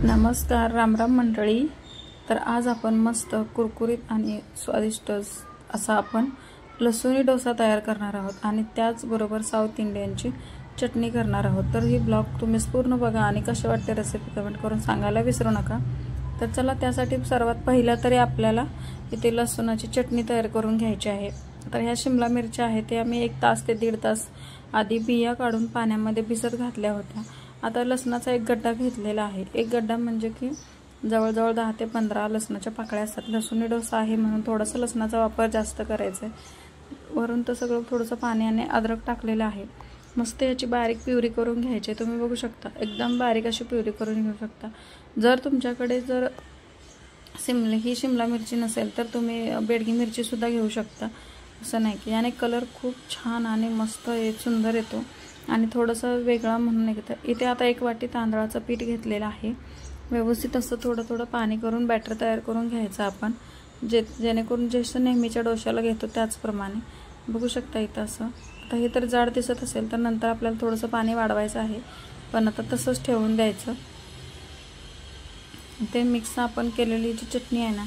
नमस्कार, रामराम मंडळी. तर आज आपण मस्त कुरकुरीत आणि स्वादिष्ट असा आपण लसूणी डोसा तयार करणार आहोत आणि त्याचबरोबर साऊथ इंडियनची चटणी करणार आहोत. तर ही ब्लॉग तुम्ही पूर्ण बघा आणि कशी वाटते रेसिपी कमेंट करून सांगायला विसरू नका. तर चला, त्यासाठी सर्वात पहिला तरी आपल्याला इथे लसूणाची चटणी तयार करून घ्यायची आहे. तर ह्या शिमला मिरच्या आहेत ते आम्ही 1 तास ते 1.5 तास आधी बिया काढून पाण्यामध्ये भिजत घातल्या होत्या. आता लसणाचा एक गड्डा घेतलेला आहे. एक गड्डा म्हणजे की जवळजवळ 10 ते 15 लसणाच्या पाकळ्या असतात. लसूणी डोसा आहे म्हणून थोडासा लसणाचा वापर जास्त करायचा आहे. वरून तर सगळं थोडंसं पाणी आणि अद्रक टाकलेलं आहे. मस्त याची बारीक प्युरी करून घ्यायची. तुम्ही बघू शकता एकदम बारीक अशी प्युरी करून घेऊ शकता. जर तुमच्याकडे ही शिमला मिरची नसेल तर तुम्ही बेडगी मिरची सुद्धा घेऊ शकता. असं नाही की याने कलर खूप छान आणि मस्त सुंदर येतो आणि थोडंसं वेगळा म्हणून येतं. इथे आता 1 वाटी तांदळाचं पीठ घेतलेलं आहे. व्यवस्थित असं थोडं थोडं पाणी करून बॅटर तयार करून घ्यायचं आपण, जेणेकरून जसं नेहमीच्या डोश्याला घेतो त्याचप्रमाणे. बघू शकता इथं असं. आता हे तर जाड दिसत असेल तर नंतर आपल्याला थोडंसं पाणी वाढवायचं आहे, पण आता तसंच ठेवून द्यायचं. ते मिक्स आपण केलेली जी चटणी आहे ना,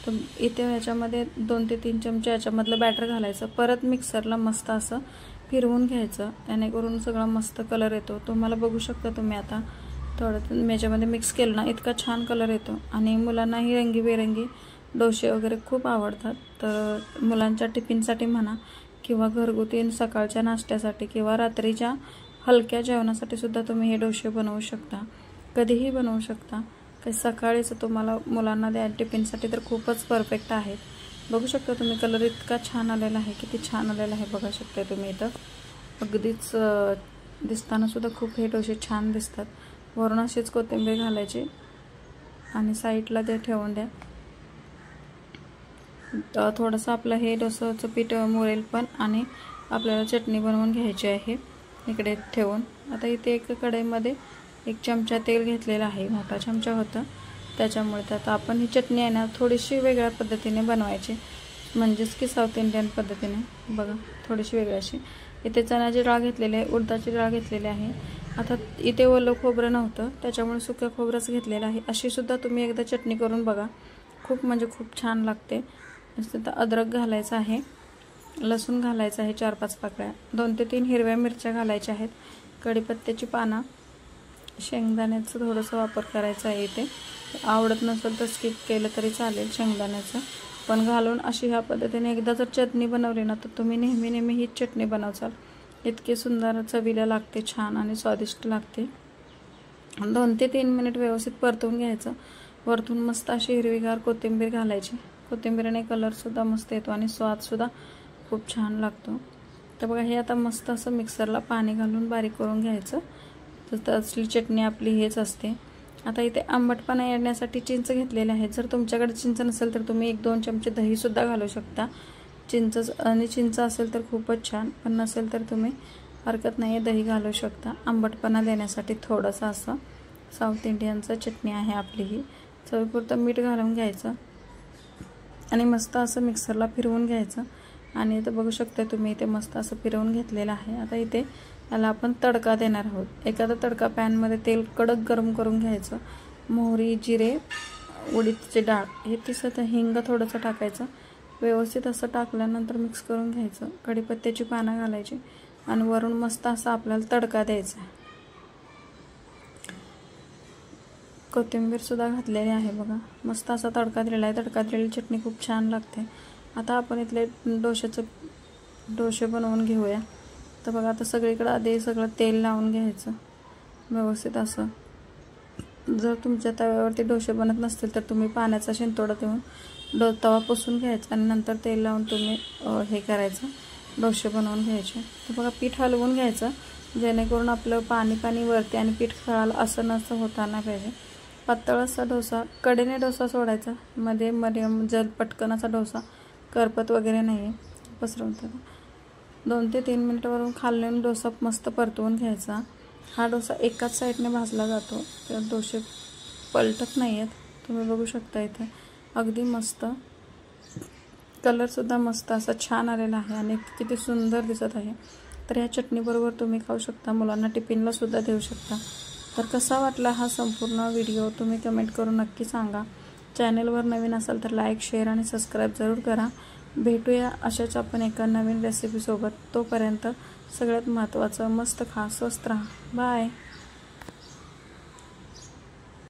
तर इथे ह्याच्यामध्ये 2 ते 3 चमचे याच्यामधलं बॅटर घालायचं. परत मिक्सरला मस्त असं फिरवून घ्यायचं, जेणेकरून सगळा मस्त कलर येतो. तुम्हाला बघू शकता तुम्ही आता थोडं याच्यामध्ये मिक्स केलं ना, इतका छान कलर येतो. आणि मुलांनाही रंगीबेरंगी डोसे वगैरे खूप आवडतात. तर मुलांच्या टिफिनसाठी म्हणा किंवा घरगुती सकाळच्या नाश्त्यासाठी किंवा रात्रीच्या हलक्या जेवणासाठी सुद्धा तुम्ही हे डोसे बनवू शकता. कधीही बनवू शकता. काही सकाळीच तुम्हाला मुलांना द्या टिफिनसाठी तर खूपच परफेक्ट आहेत. बघू शकता तुम्ही कलर इतका छान आलेला आहे, किती छान आलेला आहे बघा शकता तुम्ही. इथं अगदीच दिसताना सुद्धा खूप हे डोसे छान दिसतात. वरून अशीच कोथिंबीर घालायची आणि साईडला ते ठेवून द्या. थोडंसं आपलं हे डोसाचं पीठ मुरेल पण आणि आपल्याला चटणी बनवून घ्यायची आहे इकडे ठेवून. आता इथे एक कढईमध्ये 1 चमचा तेल घेतलेला आहे. मोठा चमचा होता त्याच्यामुळे. तर आता आपण ही चटणी आहे ना थोडीशी वेगळ्या पद्धतीने बनवायची, म्हणजेच की साऊथ इंडियन पद्धतीने. बघा थोडीशी वेगळी अशी. इथे चण्याची डाळ घेतलेली आहे, उडदाची डाळ घेतलेली आहे. आता इथे ओलं खोबरं नव्हतं त्याच्यामुळे सुक्या खोबरंच घेतलेलं आहे. अशी सुद्धा तुम्ही एकदा चटणी करून बघा, खूप म्हणजे खूप छान लागते. तर अद्रक घालायचं आहे, लसूण घालायचं आहे 4-5 पाकळ्या, 2 ते 3 हिरव्या मिरच्या घालायच्या आहेत, कढीपत्त्याची पानं, शेंगदाण्याचं थोडंसं वापर करायचा आहे. इथे आवडत नसेल तर स्किप केलं तरी चालेल शेंगदाण्याचं, पण घालून अशी ह्या पद्धतीने एकदा जर चटणी बनवली ना तर तुम्ही नेहमी हीच चटणी बनवचाल. इतकी सुंदर चवीला लागते, छान आणि स्वादिष्ट लागते. 2 ते 3 मिनिट व्यवस्थित परतवून घ्यायचं. वरतून मस्त अशी हिरवीगार कोथिंबीर घालायची. कोथिंबीरने कलरसुद्धा मस्त येतो आणि स्वादसुद्धा खूप छान लागतो. तर बघा हे आता मस्त असं मिक्सरला पाणी घालून बारीक करून घ्यायचं. तर असली चटणी आपली हेच असते. आता इथे आंबटपणा येण्यासाठी चिंच घेतलेले आहे. जर तुमच्याकडे चिंच नसेल तर तुम्ही 1-2 चमचे दहीसुद्धा घालू शकता. चिंच असेल तर खूपच छान, पण नसेल तर तुम्ही हरकत नाही आहे, दही घालू शकता आंबटपणा देण्यासाठी. थोडंसं असं साऊथ इंडियनचं चटणी आहे आपली ही. चवीपुरतं मीठ घालून घ्यायचं आणि मस्त असं मिक्सरला फिरवून घ्यायचं. आणि इथं बघू शकता तुम्ही इथे मस्त असं फिरवून घेतलेलं आहे. आता इथे याला आपण तडका देणार आहोत. एखादा तडका पॅनमध्ये तेल कडक गरम करून घ्यायचं. मोहरी, जिरे, उडीदची डाळ हे तिसं, हिंग थोडंसं टाकायचं. व्यवस्थित असं टाकल्यानंतर मिक्स करून घ्यायचं. कढीपत्त्याची पानं घालायची आणि वरून मस्त असा आपल्याला तडका द्यायचा. कोथिंबीर सुद्धा घातलेली आहे बघा. मस्त असा तडका दिलेला आहे. तडका दिलेली चटणी खूप छान लागते. आता आपण इथले डोसे बनवून घेऊया. तर बघा आता सगळीकडे आधी सगळं तेल लावून घ्यायचं व्यवस्थित असं. जर तुमच्या तव्यावरती डोसे बनत नसतील तर तुम्ही पाण्याचा शिंतोडा देऊन तवा पुसून घ्यायचा आणि नंतर तेल लावून तुम्ही हे करायचं, डोसे बनवून घ्यायचे. तर बघा पीठ हलवून घ्यायचं, जेणेकरून आपलं पाणी वरती आणि पीठ खळालं असं नसं होता नाही पाहिजे. पातळ असा डोसा, कडेने डोसा सोडायचा, मध्ये मध्यम जल पटकन असा डोसा, करपत वगैरे नाही आहे, पसरवून टाका. 2 ते 3 मिनिटावरून खालून डोसा मस्त परतवून घ्यायचा. हा डोसा एकाच साईडने भाजला जातो, तर डोसे पलटत नाही आहेत. तुम्ही बघू शकता इथे अगदी मस्त कलरसुद्धा मस्त असा छान आलेला आहे आणि किती सुंदर दिसत आहे. तर ह्या चटणीबरोबर तुम्ही खाऊ शकता, मुलांना टिफिनला सुद्धा देऊ शकता. तर कसा वाटला हा संपूर्ण व्हिडिओ तुम्ही कमेंट करून नक्की सांगा। चॅनलवर नवीन असाल तर लाईक, शेअर आणि सबस्क्राईब जरूर करा। भेटूया अशाच आपण एका नवीन रेसिपी सोबत। तोपर्यंत सगळ्यात महत्त्वाचं मस्त खा, स्वस्त राहा। बाय।